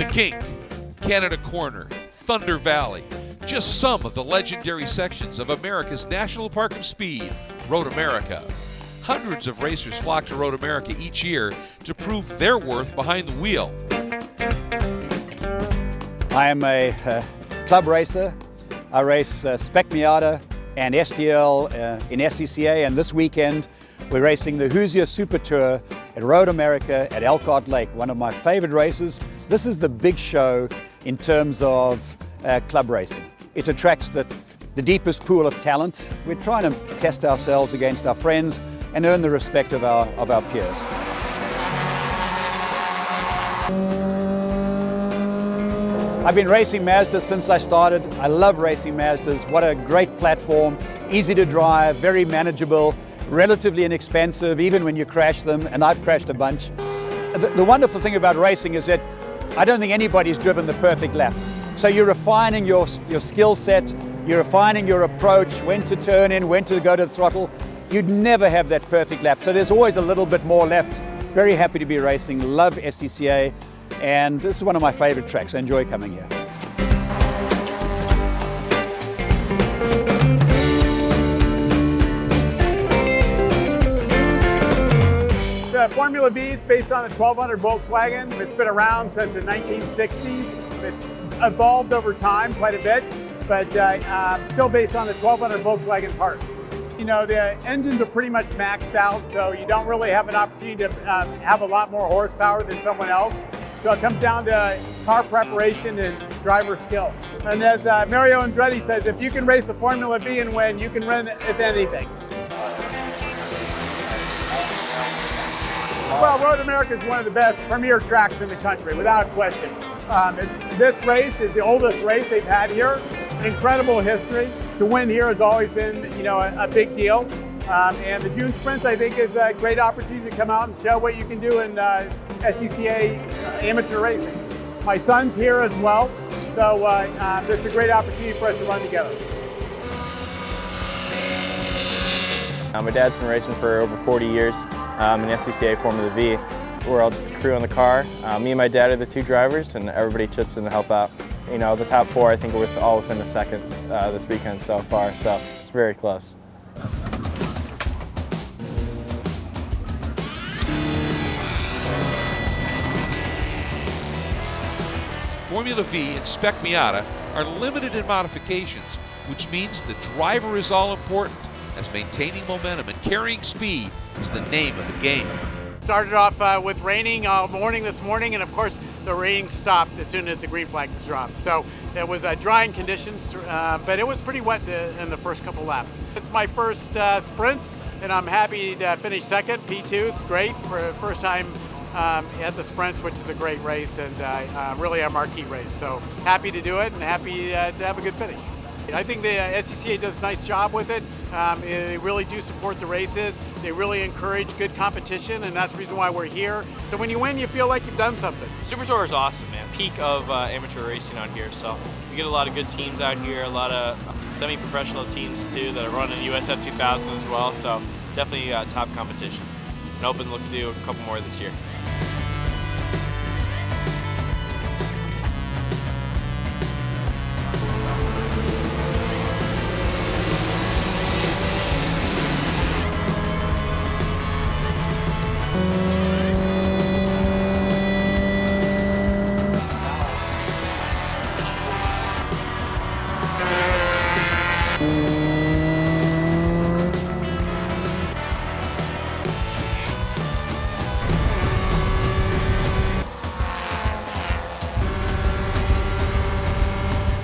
The Kink, Canada Corner, Thunder Valley, just some of the legendary sections of America's National Park of Speed, Road America. Hundreds of racers flock to Road America each year to prove their worth behind the wheel. I am a club racer. I race Spec Miata and STL in SCCA, and this weekend we're racing the Hoosier Super Tour at Road America at Elkhart Lake, one of my favorite races. This is the big show in terms of club racing. It attracts the deepest pool of talent. We're trying to test ourselves against our friends and earn the respect of our peers. I've been racing Mazdas since I started. I love racing Mazdas. What a great platform, easy to drive, very manageable, relatively inexpensive, even when you crash them, and I've crashed a bunch. The wonderful thing about racing is that I don't think anybody's driven the perfect lap. So you're refining your skill set, you're refining your approach, when to turn in, when to go to the throttle. You'd never have that perfect lap, so there's always a little bit more left. Very happy to be racing, love SCCA, and this is one of my favorite tracks. I enjoy coming here. Formula V is based on the 1200 Volkswagen. It's been around since the 1960s. It's evolved over time quite a bit, but still based on the 1200 Volkswagen parts. You know, the engines are pretty much maxed out, so you don't really have an opportunity to have a lot more horsepower than someone else. So it comes down to car preparation and driver skill. And as Mario Andretti says, if you can race the Formula V and win, you can win at anything. Well, Road America is one of the best premier tracks in the country, without question. This race is the oldest race they've had here. Incredible history. To win here has always been, you know, a big deal. And the June Sprints, I think, is a great opportunity to come out and show what you can do in SCCA amateur racing. My son's here as well, so it's a great opportunity for us to run together. My dad's been racing for over 40 years in SCCA Formula V. We're all just the crew in the car. Me and my dad are the two drivers, and everybody chips in to help out. You know, the top four, I think, we're all within a second this weekend so far, so it's very close. Formula V and Spec Miata are limited in modifications, which means the driver is all important, as maintaining momentum and carrying speed is the name of the game. Started off with raining all morning this morning, and of course the rain stopped as soon as the green flag dropped. So it was drying conditions, but it was pretty wet in the first couple laps. It's my first sprint, and I'm happy to finish second. P2 is great for the first time at the sprints, which is a great race and really a marquee race. So happy to do it and happy to have a good finish. I think the SCCA does a nice job with it. They really do support the races. They really encourage good competition, and that's the reason why we're here. So when you win, you feel like you've done something. Super Tour is awesome, man. Peak of amateur racing out here. So we get a lot of good teams out here, a lot of semi-professional teams too that are running USF 2000 as well. So definitely top competition. And hoping to look to do a couple more this year.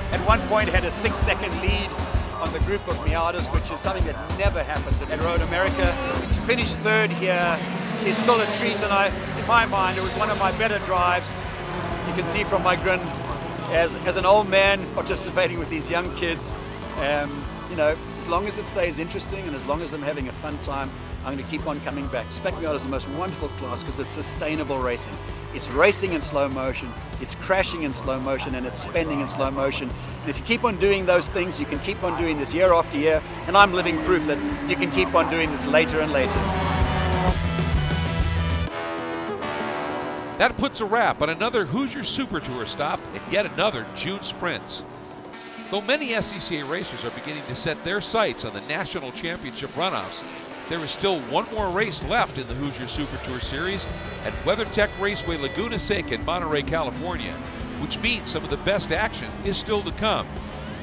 At one point had a 6-second lead on the group of Miatas, which is something that never happens at Road America. To finish third here is still a treat, and in my mind, it was one of my better drives. You can see from my grin, as an old man participating with these young kids, you know, as long as it stays interesting and as long as I'm having a fun time, I'm going to keep on coming back. Spec Miata is the most wonderful class because it's sustainable racing. It's racing in slow motion, it's crashing in slow motion, and it's spending in slow motion. And if you keep on doing those things, you can keep on doing this year after year, and I'm living proof that you can keep on doing this later and later. That puts a wrap on another Hoosier Super Tour stop and yet another June Sprints. Though many SCCA racers are beginning to set their sights on the National Championship runoffs, there is still one more race left in the Hoosier Super Tour Series at WeatherTech Raceway Laguna Seca in Monterey, California, which means some of the best action is still to come.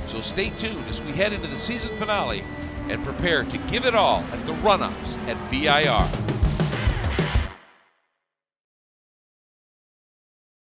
So stay tuned as we head into the season finale and prepare to give it all at the runoffs at VIR.